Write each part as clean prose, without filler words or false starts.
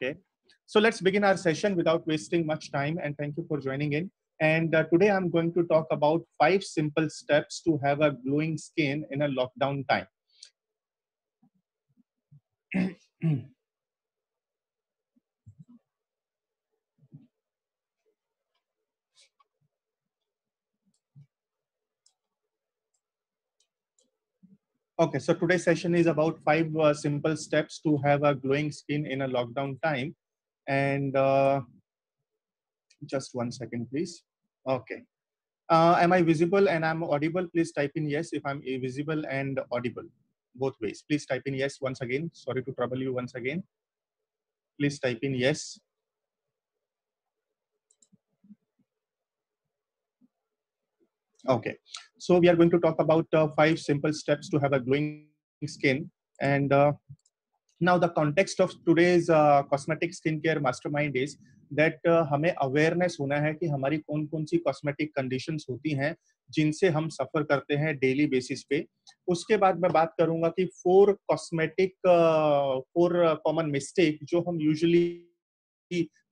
Okay, so let's begin our session without wasting much time, and thank you for joining in. And today I'm going to talk about 5 simple steps to have a glowing skin in a lockdown time. Okay, so today's session is about 5 simple steps to have a glowing skin in a lockdown time. And just one second, please. Okay. Am I visible and I'm audible? Please type in yes if I'm visible and audible. Both ways. Please type in yes once again. Sorry to trouble you once again. Please type in yes. Okay. So we are going to talk about 5 simple steps to have a glowing skin. And now the context of today's cosmetic skincare mastermind is that हमें awareness होना है कि हमारी कौन कौन सी cosmetic conditions होती हैं जिनसे हम सफर करते हैं डेली बेसिस पे. उसके बाद मैं बात करूंगा कि 4 कॉमन मिस्टेक जो हम यूजुअली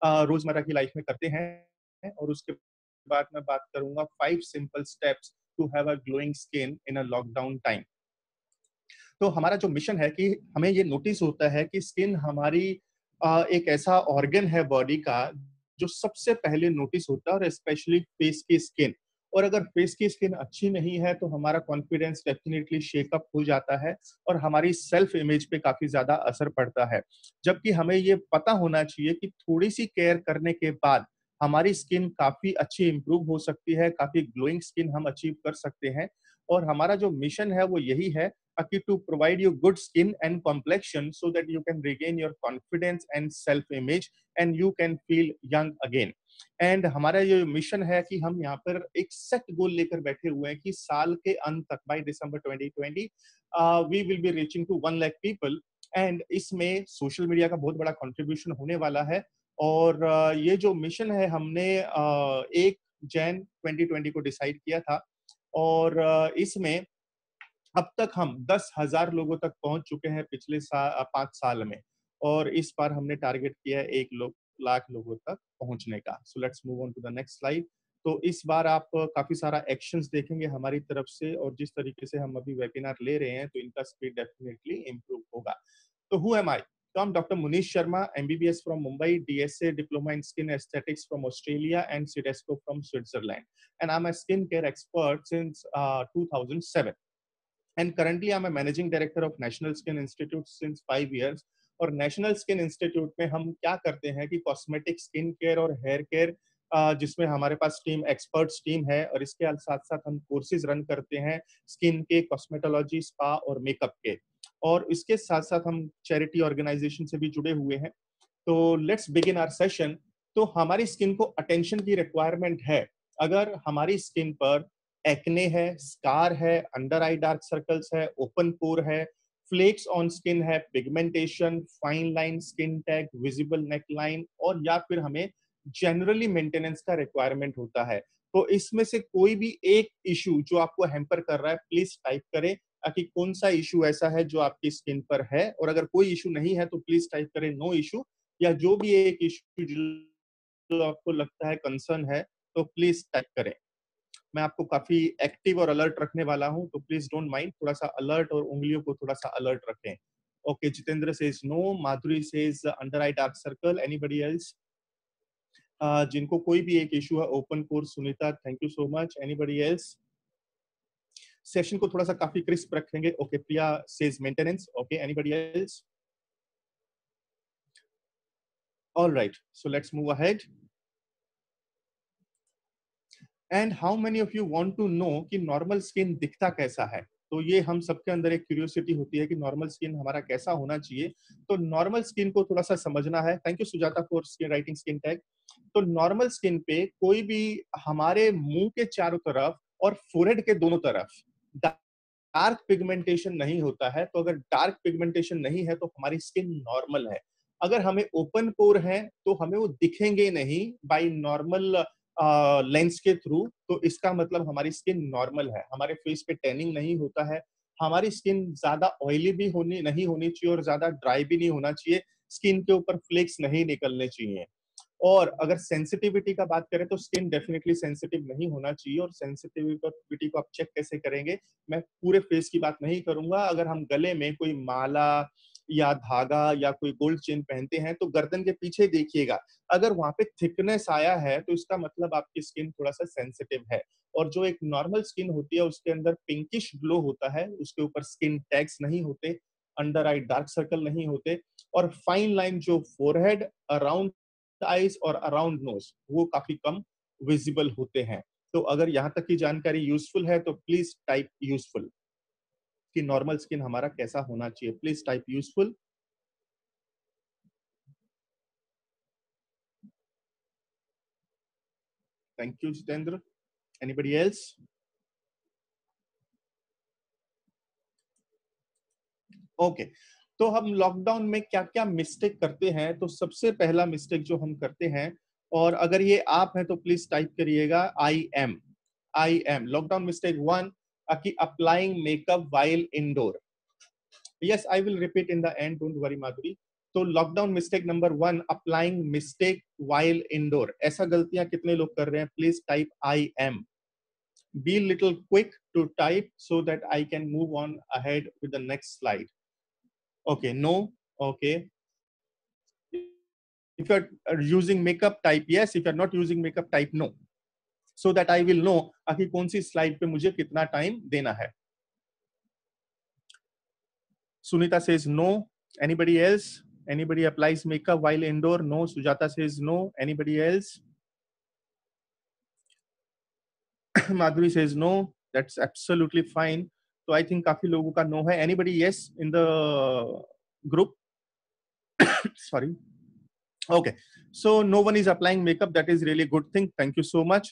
रोजमर्रा की लाइफ में करते हैं, और उसके बाद मैं बात करूंगा 5 simple steps to have a glowing skin in a lockdown time. तो हमारा जो मिशन है कि हमें ये नोटिस होता है कि स्किन हमारी एक ऐसा ऑर्गन है बॉडी का जो सबसे पहले नोटिस होता है, और स्पेशली फेस की स्किन. और अगर फेस की स्किन अच्छी नहीं है तो हमारा कॉन्फिडेंस डेफिनेटली शेकअप हो जाता है और हमारी सेल्फ इमेज पे काफी ज्यादा असर पड़ता है. जबकि हमें ये पता होना चाहिए कि थोड़ी सी केयर करने के बाद हमारी स्किन काफी अच्छी इंप्रूव हो सकती है, काफी ग्लोइंग स्किन हम अचीव कर सकते हैं. और हमारा जो मिशन है वो यही है to provide you good skin and complexion so that you can regain your confidence and self image and you can feel young again. And हमारा ये मिशन है कि हम यहाँ पर एक सेट गोल लेकर बैठे हुए हैं कि साल के अंत तक by December 2020 we will be reaching to 1 lakh people. And इसमें सोशल मीडिया का बहुत बड़ा कंट्रीब्यूशन होने वाला है. और ये जो मिशन है हमने 1 जैन 2020 को डिसाइड किया था, और इसमें अब तक हम 10,000 लोगों तक पहुंच चुके हैं पिछले 5 साल में, और इस बार हमने टारगेट किया है 1 लाख लोगों तक पहुंचने का. So let's move on to the next slide. तो इस बार आप काफी सारा एक्शंस देखेंगे हमारी तरफ से, और जिस तरीके से हम अभी वेबिनार ले रहे हैं तो इनका स्पीड डेफिनेटली इम्प्रूव होगा. तो who am I? So I'm Dr. Munish Sharma, MBBS from Mumbai, DSA Diploma in Skin Aesthetics from Australia, and CIDESCO from Switzerland. And I'm a skincare expert since 2007. And currently I'm a managing director of National Skin Institute since 5 years. और national skin institute में हम क्या करते हैं कि cosmetic skin care और hair care, जिसमें हमारे पास टीम एक्सपर्ट्स टीम है, और इसके साथ साथ हम कोर्सेज रन करते हैं स्किन के, कॉस्मेटोलॉजी, स्पा और मेकअप के. और इसके साथ साथ हम चैरिटी ऑर्गेनाइजेशन से भी जुड़े हुए हैं. तो लेट्स बिगिन आवर सेशन. तो हमारी स्किन को अटेंशन की रिक्वायरमेंट है. अगर हमारी स्किन पर एक्ने है, स्कार है, अंडर आई डार्क सर्कल्स है, ओपन पोर है, फ्लेक्स ऑन स्किन है, pigmentation, fine line, skin tag, visible neck line, और या फिर हमें जनरली मेंटेनेंस का रिक्वायरमेंट होता है, तो इसमें से कोई भी एक इशू जो आपको हैम्पर कर रहा है प्लीज टाइप करें कि कौन सा इशू ऐसा है जो आपकी स्किन पर है. और अगर कोई इशू नहीं है तो प्लीज टाइप करें नो इशू, या जो भी एक इशू जो आपको लगता है कंसर्न है तो प्लीज टाइप करें. मैं आपको काफी एक्टिव और अलर्ट रखने वाला हूं, तो प्लीज डोंट माइंड, थोड़ा सा अलर्ट और उंगलियों को थोड़ा सा अलर्ट रखें. Okay, Jitendra says no, Madhuri says under eye dark circle. Anybody else जिनको कोई भी एक इशू है? Open pores Sunita, thank you so much. Anybody else? Session को थोड़ा सा काफी क्रिस्प रखेंगे. Okay, Priya says maintenance. Okay, anybody else? All right, so let's move ahead. And how many of you want to know कि normal skin दिखता कैसा है? तो ये हम सबके अंदर एक क्यूरियोसिटी होती है कि नॉर्मल स्किन हमारा कैसा होना चाहिए. तो नॉर्मल स्किन को थोड़ा सा समझना है. Thank you Sujata for skin writing skin tag. तो नॉर्मल स्किन पे कोई भी हमारे मुंह के चारों तरफ और फोरहेड के दोनों तरफ डार्क पिगमेंटेशन नहीं होता है. तो अगर डार्क पिगमेंटेशन नहीं है तो हमारी स्किन नॉर्मल है. अगर हमें ओपन पोर है तो हमें वो दिखेंगे नहीं बाय नॉर्मल लेंस के थ्रू, तो इसका मतलब हमारी स्किन नॉर्मल है. हमारे फेस पे टैनिंग नहीं होता है. हमारी स्किन ज्यादा ऑयली भी नहीं होनी चाहिए और ज्यादा ड्राई भी नहीं होना चाहिए. स्किन के ऊपर फ्लेक्स नहीं निकलने चाहिए। और अगर सेंसिटिविटी का बात करें तो स्किन डेफिनेटली सेंसिटिव नहीं होना चाहिए। और सेंसिटिविटी को आप चेक कैसे करेंगे, मैं पूरे फेस की बात नहीं करूंगा। अगर हम गले में कोई माला या धागा या कोई गोल्ड चेन पहनते हैं तो गर्दन के पीछे देखिएगा, अगर वहां पे थिकनेस आया है तो इसका मतलब आपकी स्किन थोड़ा सा सेंसिटिव है। और जो एक नॉर्मल स्किन होती है उसके अंदर पिंकिश ग्लो होता है, उसके ऊपर स्किन टैग्स नहीं होते, अंडर आई डार्क सर्कल नहीं होते, और फाइन लाइन जो फोरहेड, अराउंड आईज और अराउंड नोज, वो काफी कम विजिबल होते हैं। तो अगर यहाँ तक की जानकारी यूजफुल है तो प्लीज टाइप यूजफुल, कि नॉर्मल स्किन हमारा कैसा होना चाहिए। Please type useful. Thank you Jitendra. Anybody else? Okay, तो हम लॉकडाउन में क्या क्या मिस्टेक करते हैं। तो सबसे पहला मिस्टेक जो हम करते हैं, और अगर ये आप हैं तो प्लीज टाइप करिएगा I am lockdown mistake one, कि applying makeup while indoor. Yes, I will repeat in the end, don't worry Madhuri. तो lockdown mistake number one, applying mistake while indoor. ऐसा गलतियां कितने लोग कर रहे हैं? Please type I am. Be little quick to type so that I can move on ahead with the next slide. Okay, no. Okay, if you are using makeup, type yes. If you are not using makeup, type no, so that I will know कि कौन सी slide पे मुझे कितना time देना है। Sunita says no. Anybody else? Anybody applies makeup while indoor? No. Sujata says no. Anybody else? Madhuri says no. That's absolutely fine. So I think काफी लोगों का no है. Anybody yes in the group? Sorry. Okay. So no one is applying makeup. That is really good thing. Thank you so much.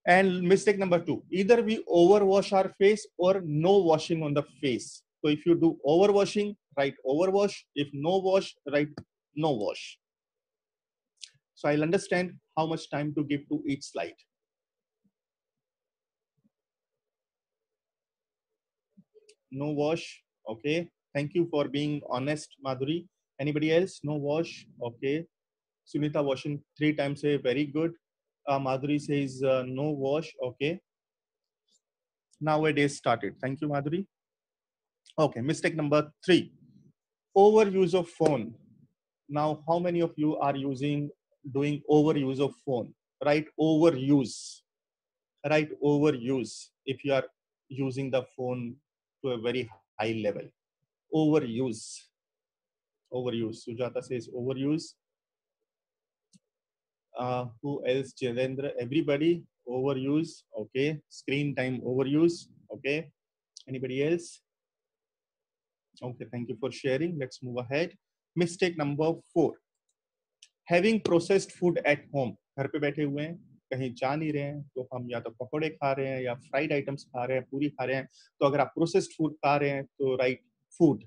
And mistake number two, either we overwash our face or no washing on the face. So if you do overwashing, write overwash. If no wash, write no wash. So I'll understand how much time to give to each slide. No wash. Okay. Thank you for being honest, Madhuri. Anybody else? No wash. Okay. Sunita washing 3 times. Say very good. Madhuri says no wash. Okay. Nowadays started. Thank you, Madhuri. Okay. Mistake number 3. Overuse of phone. Now, how many of you are doing overuse of phone? Right? Overuse. Right? Overuse. If you are using the phone to a very high level. Overuse. Overuse. Sujata says overuse. Who else? Jitendra. Everybody. Overuse. Okay. Screen time overuse. Okay. Anybody else? Okay. Thank you for sharing. Let's move ahead. Mistake number 4. Having processed food at home. घर पे बैठे हुए हैं, कहीं जा नहीं रहे हैं, तो हम या तो पकौड़े खा रहे हैं या फ्राइड आइटम्स खा रहे हैं, पूरी खा रहे हैं। तो अगर आप प्रोसेस्ड फूड खा रहे हैं तो right food,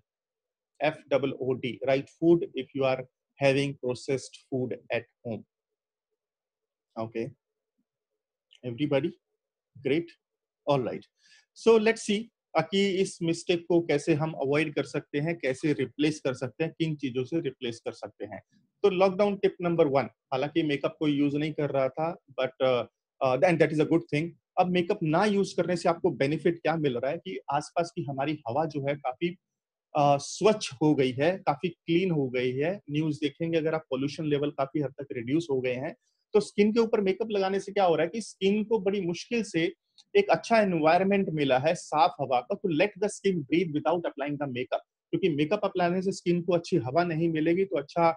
FOOD, right? Food if you are having processed food at home. Okay, everybody, great. All right. So let's see कि इस मिस्टेक को कैसे हम अवॉइड कर सकते हैं, कैसे रिप्लेस कर सकते हैं, किन चीजों से रिप्लेस कर सकते हैं। तो लॉकडाउन टिप नंबर 1, हालांकि मेकअप कोई यूज नहीं कर रहा था, but and that is a good thing. अब मेकअप ना यूज करने से आपको बेनिफिट क्या मिल रहा है कि आसपास की हमारी हवा जो है काफी स्वच्छ हो गई है, काफी क्लीन हो गई है। न्यूज देखेंगे अगर आप, पोल्यूशन लेवल काफी हद तक रिड्यूस हो गए हैं। तो स्किन के ऊपर मेकअप लगाने से क्या हो रहा है कि स्किन को बड़ी मुश्किल से एक अच्छा एनवायरनमेंट मिला है, साफ हवा का, तो let the skin breathe without applying the makeup. क्योंकि मेकअप अप्लाने से स्किन को अच्छी हवा नहीं मिलेगी, तो अच्छा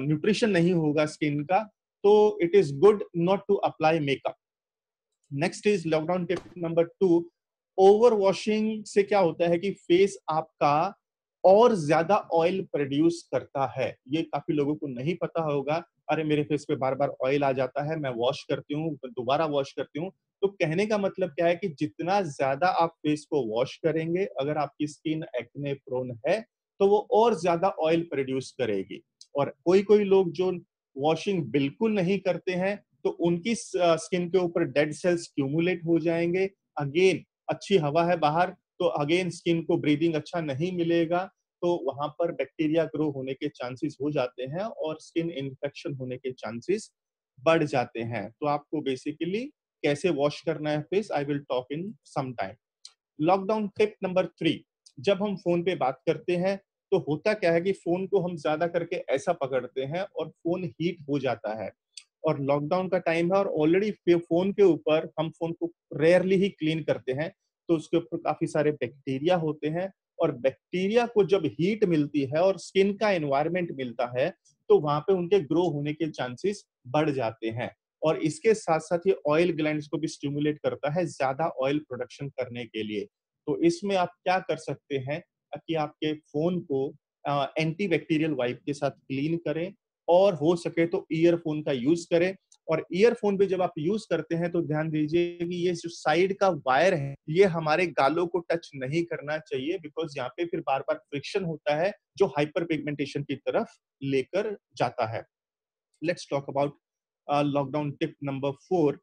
न्यूट्रिशन नहीं होगा स्किन का। तो it is good not to apply makeup. Next is lockdown tip number 2, over washing से क्या होता है कि फेस आपका और ज्यादा ऑयल प्रोड्यूस करता है। ये काफी लोगों को नहीं पता होगा। अरे मेरे फेस पे बार बार ऑयल आ जाता है, मैं वॉश करती हूँ, दोबारा वॉश करती हूँ। तो कहने का मतलब क्या है कि जितना ज्यादा आप फेस को वॉश करेंगे, अगर आपकी स्किन एक्ने प्रोन है तो वो और ज्यादा ऑयल प्रोड्यूस करेगी। और कोई कोई लोग जो वॉशिंग बिल्कुल नहीं करते हैं, तो उनकी स्किन के ऊपर डेड सेल्स क्यूमुलेट हो जाएंगे। अगेन अच्छी हवा है बाहर, तो अगेन स्किन को ब्रीदिंग अच्छा नहीं मिलेगा। तो वहां पर बैक्टीरिया ग्रो होने के चांसेस हो जाते हैं और स्किन इन्फेक्शन होने के चांसेस बढ़ जाते हैं। तो आपको बेसिकली कैसे वॉश करना है face, I will talk in some time. Lockdown tip number 3, जब हम फोन पे बात करते हैं तो होता क्या है कि फोन को हम ज्यादा करके ऐसा पकड़ते हैं और फोन हीट हो जाता है। और लॉकडाउन का टाइम है और ऑलरेडी फोन के ऊपर हम फोन को रेयरली ही क्लीन करते हैं, तो उसके ऊपर काफी सारे बैक्टीरिया होते हैं। और बैक्टीरिया को जब हीट मिलती है और स्किन का एनवायरनमेंट मिलता है, तो वहां पे उनके ग्रो होने के चांसेस बढ़ जाते हैं। और इसके साथ साथ ये ऑयल ग्लैंड्स को भी स्टिमुलेट करता है ज्यादा ऑयल प्रोडक्शन करने के लिए। तो इसमें आप क्या कर सकते हैं कि आपके फोन को एंटी बैक्टीरियल वाइप के साथ क्लीन करें, और हो सके तो ईयरफोन का यूज करें। और ईयरफोन भी जब आप यूज करते हैं तो ध्यान दीजिए कि ये जो साइड का वायर है ये हमारे गालों को टच नहीं करना चाहिए, बिकॉज यहाँ पे फिर बार बार फ्रिक्शन होता है जो हाइपर पिगमेंटेशन की तरफ लेकर जाता है। Let's talk about lockdown tip number 4।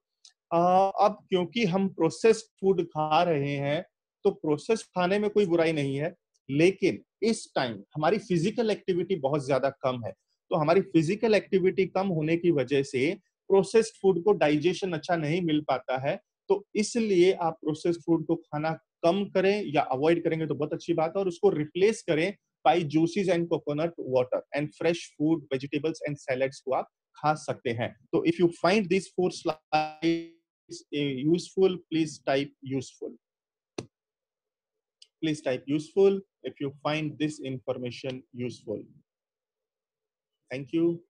अब क्योंकि हम प्रोसेस्ड फूड खा रहे हैं, तो प्रोसेस्ड खाने में कोई बुराई नहीं है, लेकिन इस टाइम हमारी फिजिकल एक्टिविटी बहुत ज्यादा कम है। तो हमारी फिजिकल एक्टिविटी कम होने की वजह से प्रोसेस्ड फूड को डाइजेशन अच्छा नहीं मिल पाता है। तो इसलिए आप प्रोसेस्ड फूड को खाना कम करें, या अवॉइड करेंगे तो बहुत अच्छी बात है, और उसको रिप्लेस करें by juices and coconut water and fresh food, vegetables and salads को आप खा सकते हैं। तो if you find this 4 slides useful, please type useful. Please type useful if you find this information useful. Thank you.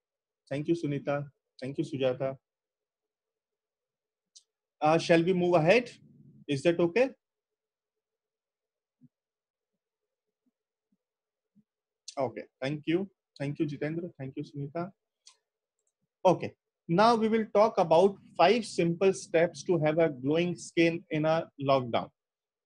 Thank you, Sunita. Thank you, Sujata. Shall we move ahead? Is that okay? Okay. Thank you. Thank you, Jitendra. Thank you, Sunita. Okay. Now we will talk about 5 simple steps to have a glowing skin in a lockdown.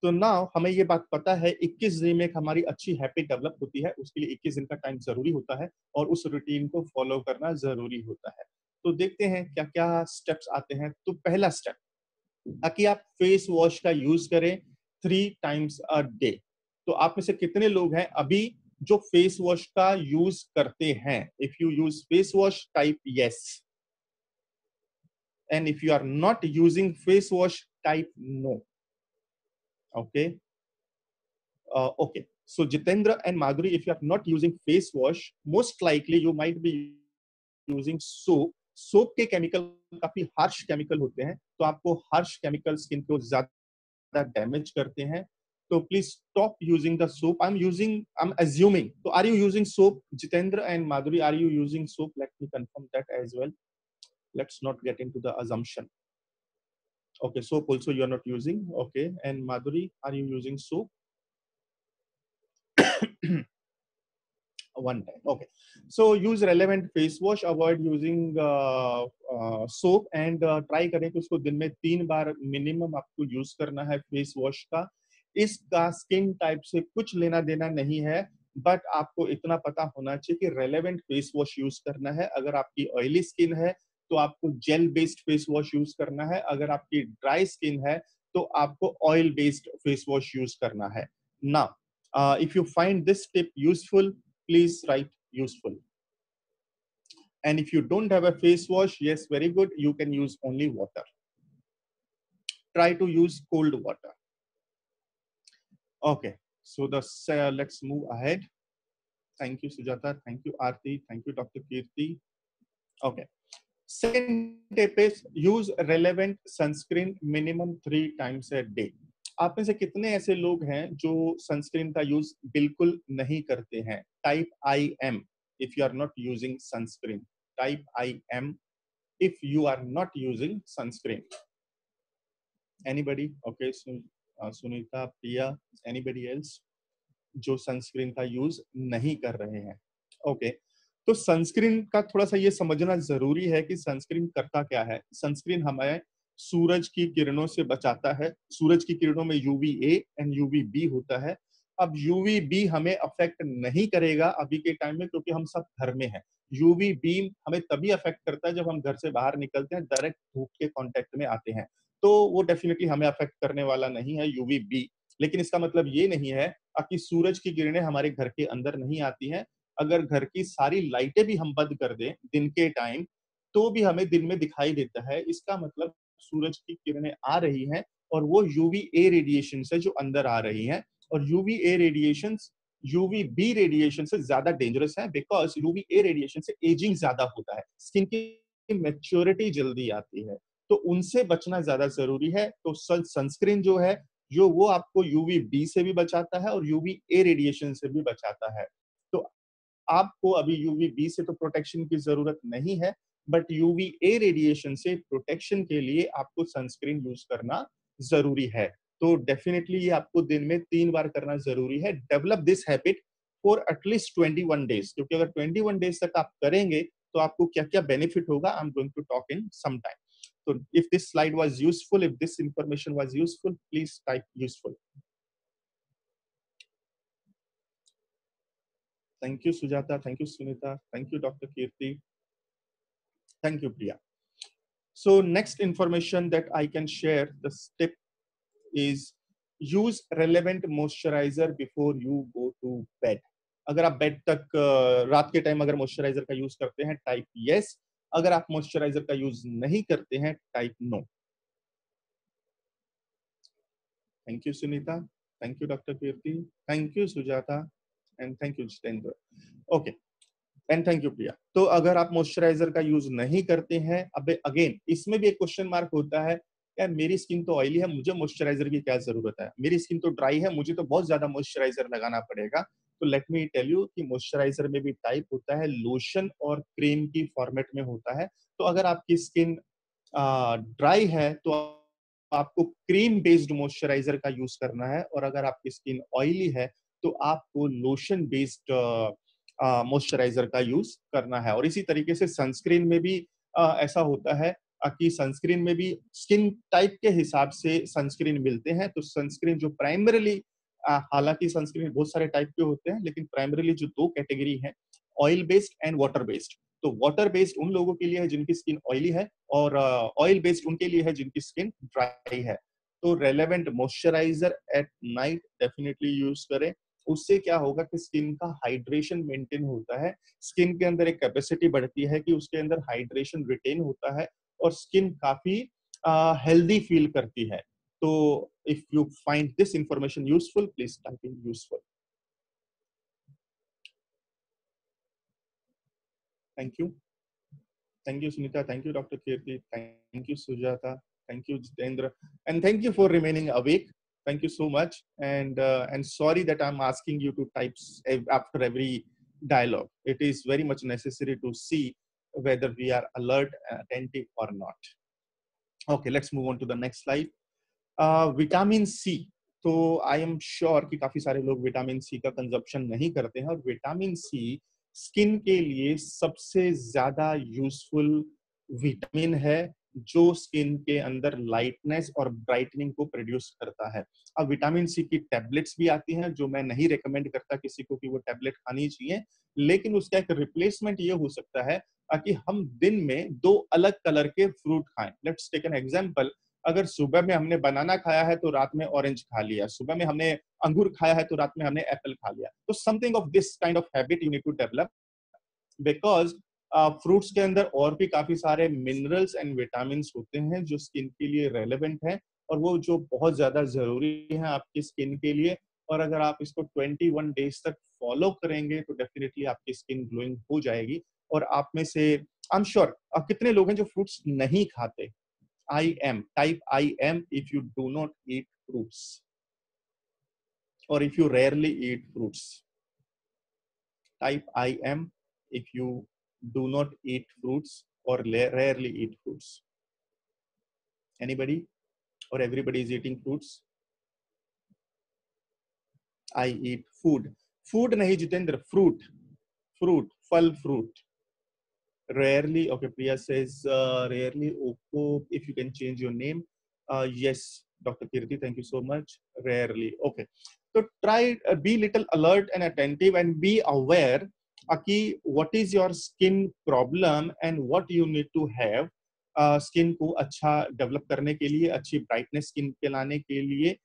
तो now हमें ये बात पता है 21 दिन में एक हमारी अच्छी हैबिट डेवलप होती है, उसके लिए 21 दिन का टाइम जरूरी होता है और उस रूटीन को फॉलो करना जरूरी होता है। तो देखते हैं क्या क्या स्टेप्स आते हैं। तो पहला स्टेप कि आप फेस वॉश का यूज करें 3 टाइम्स अ डे। तो आप में से कितने लोग हैं अभी जो फेस वॉश का यूज करते हैं? If you use face wash type yes, and if you are not using face wash type no. Okay. Okay. So Jitendra and Madhuri, if you are not using face wash, most likely you might be using soap. Soap के chemical काफी harsh chemical होते हैं, तो आपको harsh chemical skin को ज्यादा damage करते हैं। तो please stop using the soap. I am assuming, तो are you using soap? Jitendra and Madhuri, are you using soap? Let me confirm that as well. Let's not get into the assumption. Okay, soap also you are not using. Okay, and Madhuri, are you using soap? One time. Okay, so use relevant face wash, avoid using soap, and try करें कि उसको दिन में 3 बार minimum आपको use करना है face wash का। इसका स्किन टाइप से कुछ लेना देना नहीं है, बट आपको इतना पता होना चाहिए कि रेलेवेंट फेस वॉश यूज करना है। अगर आपकी ऑयली स्किन है तो आपको gel based face wash use करना है, अगर आपकी ड्राई स्किन है तो आपको oil based face wash use करना है ना। If you find this tip useful, please write useful. And if you don't have a face wash, yes, very good, you can use only water. Try to use cold water. Okay, so let's move ahead. Thank you, Sujata. Thank you, Aarti. Thank you, Dr. Kirti. Okay. Second tip is use relevant sunscreen minimum 3 times a day. आप में से कितने ऐसे लोग हैं जो sunscreen का use बिल्कुल नहीं करते हैं? Type I am if you are not using sunscreen. Type I am if you are not using sunscreen. Anybody? Okay, Sunita, Priya, anybody else जो सनस्क्रीन का यूज नहीं कर रहे हैं? ओके, तो सनस्क्रीन का थोड़ा सा ये समझना जरूरी है कि सनस्क्रीन करता क्या है। सनस्क्रीन हमें सूरज की किरणों से बचाता है। सूरज की किरणों में यूवीए एंड यूवीबी होता है। अब यूवीबी हमें अफेक्ट नहीं करेगा अभी के टाइम में, क्योंकि हम सब घर में हैं। यूवी बीम हमें तभी अफेक्ट करता है जब हम घर से बाहर निकलते हैं, डायरेक्ट धूप के कांटेक्ट में आते हैं, तो वो डेफिनेटली हमें अफेक्ट करने वाला नहीं है यूवी बी। लेकिन इसका मतलब ये नहीं है कि सूरज की किरणें हमारे घर के अंदर नहीं आती हैं। अगर घर की सारी लाइटें भी हम बंद कर दें दिन के टाइम, तो भी हमें दिन में दिखाई देता है। इसका मतलब सूरज की किरणें आ रही हैं और वो यूवी ए रेडिएशन से जो अंदर आ रही हैं, और UV A radiation UV B radiation से ज्यादा डेंजरस है, बिकॉज यूवी ए रेडिएशन से एजिंग ज्यादा होता है, स्किन की मैच्योरिटी जल्दी आती है, तो उनसे बचना ज्यादा जरूरी है। तो सनस्क्रीन जो है, जो वो आपको यूवी बी से भी बचाता है और यूवी ए रेडिएशन से भी बचाता है। तो आपको अभी यूवी बी से तो प्रोटेक्शन की जरूरत नहीं है, बट यूवी ए रेडिएशन से प्रोटेक्शन के लिए आपको सनस्क्रीन यूज करना जरूरी है। तो डेफिनेटली ये आपको दिन में 3 बार करना जरूरी है। Develop this habit for at least 21 days, क्योंकि अगर 21 डेज तक आप करेंगे तो आपको क्या क्या बेनिफिट होगा, I am going to talk in some time. So if this slide was useful, if this information was useful, please type useful. Thank you, Sujata. Thank you, Sunita. Thank you, Dr. Kirti. Thank you, Priya. So next information that I can share, the step is use relevant moisturizer before you go to bed. अगर आप bed तक रात के time अगर moisturiser का use करते हैं, type yes. अगर आप मॉइस्चराइजर का यूज नहीं करते हैं, type no. Thank you Sunita, thank you doctor Kirti, thank you Sujata, and thank you Jitendra. Okay, and thank you Priya. तो अगर आप मॉइस्चराइजर का यूज नहीं करते हैं, अब अगेन इसमें भी एक क्वेश्चन मार्क होता है, यार मेरी स्किन तो ऑयली है, मुझे मॉइस्चराइजर की क्या जरूरत है, मेरी स्किन तो ड्राई है, मुझे तो बहुत ज्यादा मॉइस्चराइजर लगाना पड़ेगा। तो लेट मी टेल यू कि मॉइस्चराइजर में भी टाइप होता है, लोशन और क्रीम की फॉर्मेट में होता है। तो अगर आपकी स्किन ड्राई है तो आपको क्रीम बेस्ड मॉइस्चराइजर का यूज करना है, और अगर आपकी स्किन ऑयली है तो आपको लोशन बेस्ड मॉइस्चराइजर का यूज करना है। और इसी तरीके से सनस्क्रीन में भी ऐसा होता है कि सनस्क्रीन में भी स्किन टाइप के हिसाब से सनस्क्रीन मिलते हैं। तो सनस्क्रीन जो प्राइमरीली, हालांकि सनस्क्रीन बहुत सारे टाइप के होते हैं, लेकिन प्राइमरीली जो 2 कैटेगरी है, oil based and water based. तो वाटर बेस्ड उन लोगों के लिए है जिनकी स्किन ऑयली है, और ऑयल बेस्ड उनके लिए है जिनकी स्किन ड्राई है। तो relevant moisturiser at night definitely use करें। उससे क्या होगा कि स्किन का हाइड्रेशन मेंटेन होता है, स्किन के अंदर एक कैपेसिटी बढ़ती है कि उसके अंदर हाइड्रेशन रिटेन होता है, और स्किन काफी हेल्दी फील करती है। तो if you find this information useful, please type in useful. Thank you, thank you Sunita, thank you Dr. Kirti, thank you Sujata, thank you Jitendra, and thank you for remaining awake. Thank you so much, and sorry that I'm asking you to type after every dialogue. It is very much necessary to see whether we are alert, attentive or not. Okay, let's move on to the next slide. Vitamin C, तो I am sure कि काफी सारे लोग vitamin C का consumption नहीं करते हैं, और विटामिन सी स्किन के लिए सबसे ज्यादा यूजफुल विटामिन है, जो स्किन के अंदर लाइटनेस और ब्राइटनिंग को प्रोड्यूस करता है। अब विटामिन सी की टैबलेट्स भी आती हैं, जो मैं नहीं रिकमेंड करता किसी को कि वो टैबलेट खानी चाहिए, लेकिन उसका एक रिप्लेसमेंट ये हो सकता है कि हम दिन में 2 अलग कलर के फ्रूट खाएं। Let's take an example. अगर सुबह में हमने बनाना खाया है तो रात में ऑरेंज खा लिया, सुबह में हमने अंगूर खाया है तो रात में हमने एप्पल खा लिया। तो something of this kind of habit you need to develop, because fruits के अंदर और भी काफी सारे मिनरल्स एंड विटामिन होते हैं जो स्किन के लिए रेलेवेंट है, और वो जो बहुत ज्यादा जरूरी है आपकी स्किन के लिए। और अगर आप इसको 21 डेज तक फॉलो करेंगे तो डेफिनेटली आपकी स्किन ग्लोइंग हो जाएगी। और आप में से आई एम श्योर कितने लोग हैं जो फ्रूट्स नहीं खाते? I am, type I am if you do not eat fruits, or if you rarely eat fruits. Type I am if you do not eat fruits or rarely eat fruits. Anybody? Or everybody is eating fruits? I eat food. Food nahi Jitendra, fruit. Fruit, fal fruit. Rarely, okay, Priya says rarely. Oko, if you can change your name. Yes, Dr. Kirti, thank you so much. Rarely, okay. So try be little alert and attentive, and be aware कि what is your skin problem and what you need to have skin को अच्छा develop करने के लिए, अच्छी brightness skin पे लाने के लिए,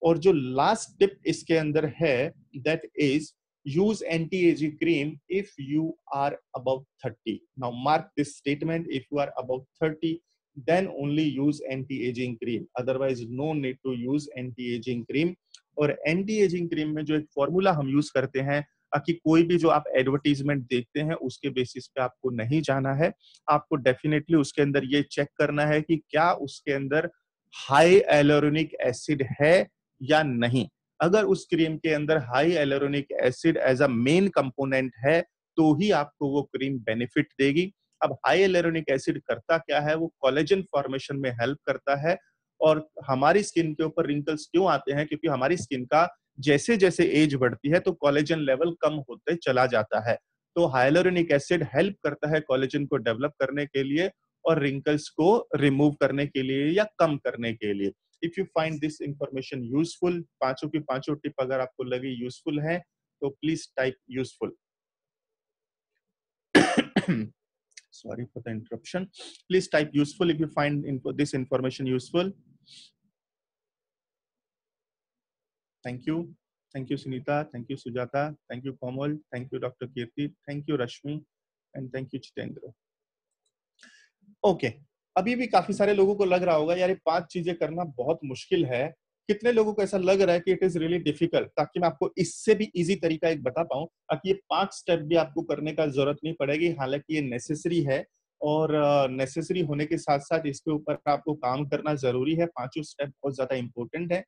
और जो लास्ट टिप इसके अंदर है that is use anti-aging cream if you are above 30. Now mark this statement, if you are above 30 then only use anti-aging cream, otherwise no need to use anti-aging cream. और anti-aging cream में जो एक formula हम use करते हैं कि कोई भी जो आप एडवर्टीजमेंट देखते हैं उसके बेसिस पे आपको नहीं जाना है, आपको डेफिनेटली उसके अंदर ये चेक करना है कि क्या उसके अंदर हाई एलोरेनिक एसिड है या नहीं। अगर उस क्रीम के अंदर hyaluronic acid as a main component है तो ही आपको वो क्रीम बेनिफिट देगी। अब हाई एलोरेनिक एसिड करता क्या है, वो कोलेजन फॉर्मेशन में हेल्प करता है। और हमारी स्किन के ऊपर रिंकल्स क्यों आते हैं, क्योंकि हमारी स्किन का जैसे जैसे एज बढ़ती है तो कोलेजन लेवल कम होते चला जाता है। तो हाइलोरेनिक एसिड हेल्प करता है कोलेजन को डेवलप करने के लिए और रिंकल्स को रिमूव करने के लिए या कम करने के लिए। If you find this information useful, पांचों की पांचों टिप अगर आपको लगी यूजफुल है तो please type useful. Sorry for the interruption. Please type useful if you find this information useful. Thank you. Thank you, Sunita. Thank you, Sujata. Thank you, Komal. Thank you, Dr. Kirti. Thank you, Rashmi. And thank you, Chitendra. Okay. अभी भी काफी सारे लोगों को लग रहा होगा यार ये 5 चीजें करना बहुत मुश्किल है। कितने लोगों को ऐसा लग रहा है कि इट इज रियली डिफिकल्ट, ताकि मैं आपको इससे भी इजी तरीका एक बता पाऊं ताकि ये 5 स्टेप भी आपको करने का जरूरत नहीं पड़ेगी। हालांकि ये नेसेसरी है और नेसेसरी होने के साथ साथ इसके ऊपर आपको काम करना जरूरी है। पांचों स्टेप बहुत ज्यादा इंपॉर्टेंट है।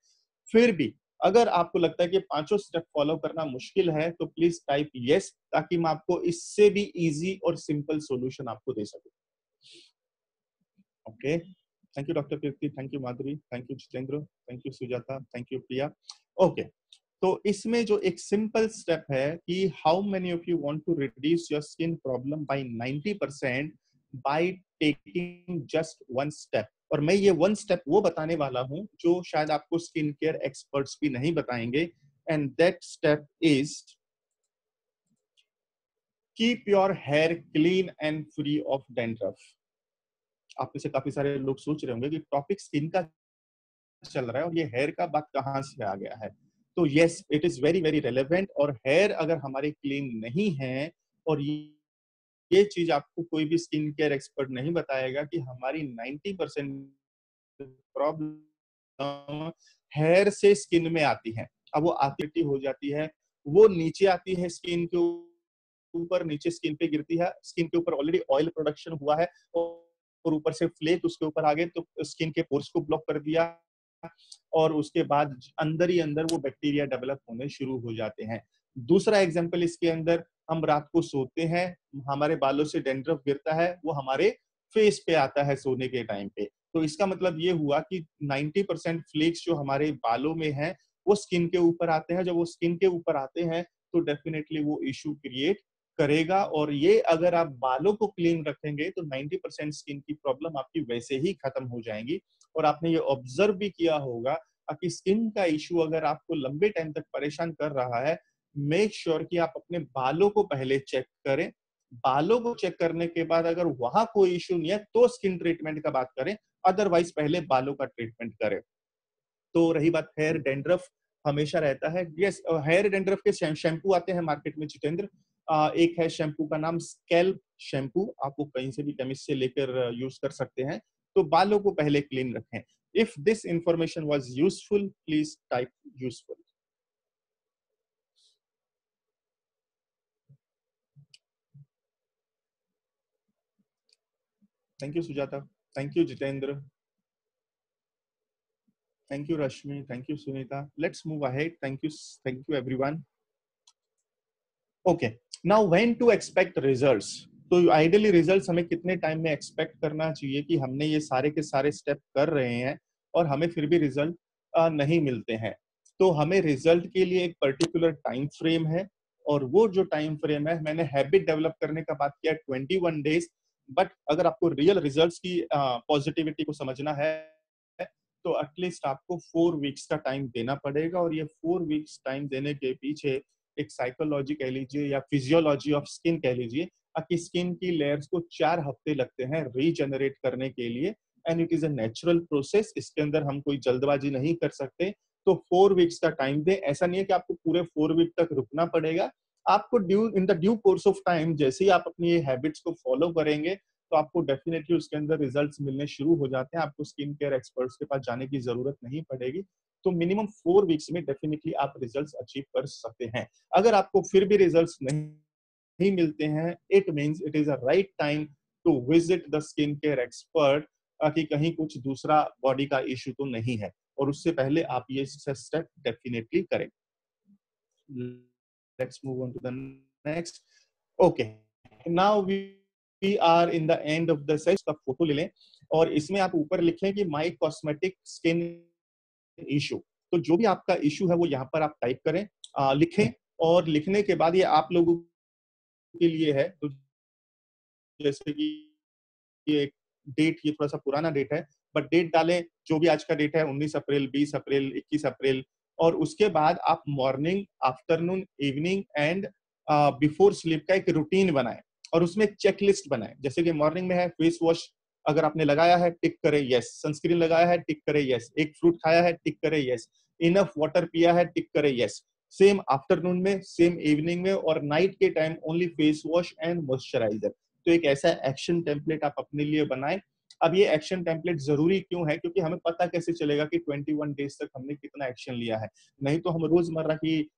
फिर भी अगर आपको लगता है कि पांचों स्टेप फॉलो करना मुश्किल है तो प्लीज टाइप यस, ताकि मैं आपको इससे भी इजी और सिंपल सॉल्यूशन आपको दे सकूं। Okay, thank you doctor Kirti, thank you Madhuri, thank you Jitendra, thank you Sujata, thank you Priya. Okay, तो इसमें जो एक सिंपल स्टेप है कि how many of you want to reduce your skin problem by 90% by taking just one step. और मैं ये one step वो बताने वाला हूं जो शायद आपको स्किन केयर एक्सपर्ट्स भी नहीं बताएंगे, and that step is keep your hair clean and free of dandruff. आप में से काफी सारे लोग सोच रहे होंगे कि टॉपिक स्किन का चल रहा है और ये हेयर का बात कहां से आ गया है। तो yes, it is very very relevant. और हेयर अगर हमारे क्लीन नहीं है, और ये चीज आपको कोई भी स्किन केयर एक्सपर्ट नहीं बताएगा कि हमारी 90% प्रॉब्लम हेयर से स्किन में आती है। अब वो आती हो जाती है, वो नीचे आती है स्किन के ऊपर, नीचे स्किन पे गिरती है, स्किन के ऊपर ऑलरेडी ऑयल प्रोडक्शन हुआ है और ऊपर से फ्लेक उसके ऊपर आ गए तो स्किन के पोर्स को ब्लॉक कर दिया और उसके बाद अंदर ही अंदर वो बैक्टीरिया डेवलप होने शुरू हो जाते हैं। दूसरा एग्जांपल इसके अंदर, हम रात को सोते हैं, हमारे बालों से डैंड्रफ गिरता है, वो हमारे फेस पे आता है सोने के टाइम पे। तो इसका मतलब ये हुआ कि 90% फ्लेक्स जो हमारे बालों में है वो स्किन के ऊपर आते हैं। जब वो स्किन के ऊपर आते हैं तो डेफिनेटली वो इश्यू क्रिएट करेगा। और ये अगर आप बालों को क्लीन रखेंगे तो 90% स्किन की प्रॉब्लम आपकी वैसे ही खत्म हो जाएंगी। और आपने ये ऑब्जर्व भी किया होगा कि स्किन का इशू अगर आपको लंबे टाइम तक परेशान कर रहा है, मेक श्योर कि आप अपने बालों को पहले चेक करें। बालों को चेक करने के बाद अगर वहां कोई इशू नहीं है तो स्किन ट्रीटमेंट का बात करें, अदरवाइज पहले बालों का ट्रीटमेंट करें। तो रही बात हेयर डैंड्रफ, हमेशा रहता है। यस, हेयर डैंड्रफ के शैम्पू आते हैं मार्केट में जितेंद्र। एक है शैम्पू का नाम स्कैल्प शैम्पू, आपको कहीं से भी केमिस्ट से लेकर यूज कर सकते हैं। तो बालों को पहले क्लीन रखें। If this information was useful please type useful. Thank you Sujata, thank you Jitendra, thank you Rashmi, thank you Sunita. Let's move ahead. Thank you everyone. Okay, now when to expect results. तो आइडियली रिजल्ट्स हमें कितने time में expect करना चाहिए कि हमने ये सारे के सारे स्टेप कर रहे हैं और हमें फिर भी रिजल्ट नहीं मिलते हैं। तो हमें रिजल्ट के लिए एक पर्टिकुलर टाइम फ्रेम है, और वो जो टाइम फ्रेम है, मैंने हैबिट डेवलप करने का बात किया 21 डेज। बट अगर आपको रियल रिजल्ट्स की पॉजिटिविटी को समझना है तो एटलीस्ट आपको 4 वीक्स का टाइम देना पड़ेगा। और ये 4 वीक्स टाइम देने के पीछे एक साइकोलॉजी कह लीजिए या फिजियोलॉजी ऑफ स्किन कह लीजिए कि स्किन की लेयर्स को 4 हफ्ते लगते हैं रीजनरेट करने के लिए। And it is a natural process, इसके अंदर हम कोई जल्दबाजी नहीं कर सकते। तो 4 वीक्स का टाइम दें। ऐसा नहीं है कि आपको पूरे 4 वीक तक रुकना पड़ेगा। आपको in the due course of time जैसे ही आप अपनी ये हैबिट्स को फॉलो करेंगे तो आपको डेफिनेटली उसके अंदर रिजल्ट्स मिलने शुरू हो जाते हैं। आपको स्किन केयर एक्सपर्ट्स के पास जाने की जरूरत नहीं पड़ेगी। तो मिनिमम 4 वीक्स में डेफिनेटली आप रिजल्ट्स अचीव कर सकते हैं। अगर आपको फिर भी रिजल्ट्स नहीं मिलते हैं, it means it is a right time to visit the skin care expert, कि कहीं कुछ दूसरा बॉडी का इश्यू तो नहीं है, और उससे पहले आप ये स्टेप डेफिनेटली करें। Let's move on to the next. Okay, now we are in the end of the session. का फोटो ले लें और इसमें आप ऊपर लिखें कि माई कॉस्मेटिक स्किन इशू। तो जो भी आपका इशू है वो यहाँ पर आप टाइप करें, लिखें, और लिखने के बाद ये आप लोगों के लिए है। तो जैसे कि ये डेट, ये थोड़ा सा पुराना डेट है, बट डेट डालें जो भी आज का डेट है, 19 अप्रैल, 20 अप्रैल, 21 अप्रैल, और उसके बाद आप morning, afternoon, evening and before sleep का एक रूटीन बनाएं और उसमें एक चेकलिस्ट बनाएं। जैसे कि मॉर्निंग में है फेस वॉश अगर आपने लगाया है टिक करें यस, सनस्क्रीन लगाया है टिक करें यस, एक फ्रूट खाया है टिक करें यस, इनफ वाटर पिया है टिक करें यस। सेम आफ्टरनून में, सेम इवनिंग में, और नाइट के time only face wash and moisturiser. तो एक ऐसा एक्शन टेम्पलेट आप अपने लिए बनाएं। अब ये एक्शन टेम्पलेट जरूरी क्यों है? क्योंकि हमें पता कैसे चलेगा कि 21 डेज तक हमने कितना एक्शन लिया है। नहीं तो हम रोजमर्रा की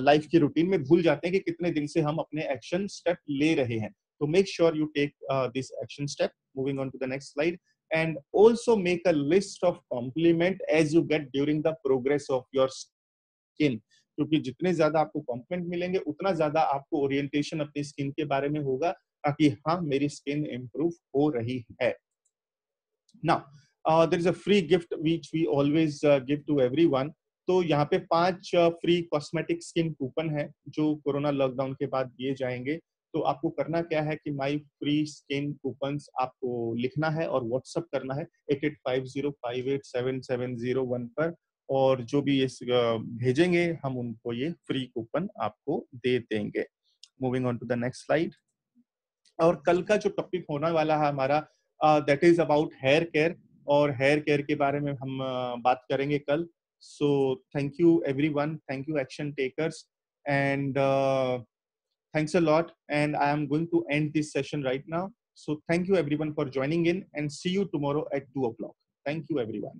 लाइफ की रूटीन में भूल जाते हैं कि कितने दिन से हम अपने एक्शन स्टेप ले रहे हैं। तो make sure you take this action step. Moving on to the next slide. And also make a list of compliment as you get during the progress of your skin, क्योंकि जितने ज्यादा आपको complement मिलेंगे उतना ज्यादा आपको ओरिएंटेशन अपनी skin के बारे में होगा, ताकि हाँ मेरी स्किन इंप्रूव हो रही है। Now, there is a free gift which we always give to everyone. तो यहाँ पे 5 फ्री कॉस्मेटिक स्किन कूपन है जो कोरोना लॉकडाउन के बाद दिए जाएंगे। तो आपको करना क्या है कि माई फ्री स्किन कूपन्स आपको लिखना है और व्हाट्सअप करना है 8850587701 पर, और जो भी ये भेजेंगे हम उनको ये फ्री कूपन आपको दे देंगे। Moving on to the next slide. और कल का जो टॉपिक होने वाला है हमारा, that is about hair care, और हेयर केयर के बारे में हम बात करेंगे कल। So thank you everyone, thank you action takers, and thanks a lot, and I am going to end this session right now. So thank you everyone for joining in, and see you tomorrow at 2 o'clock. Thank you everyone.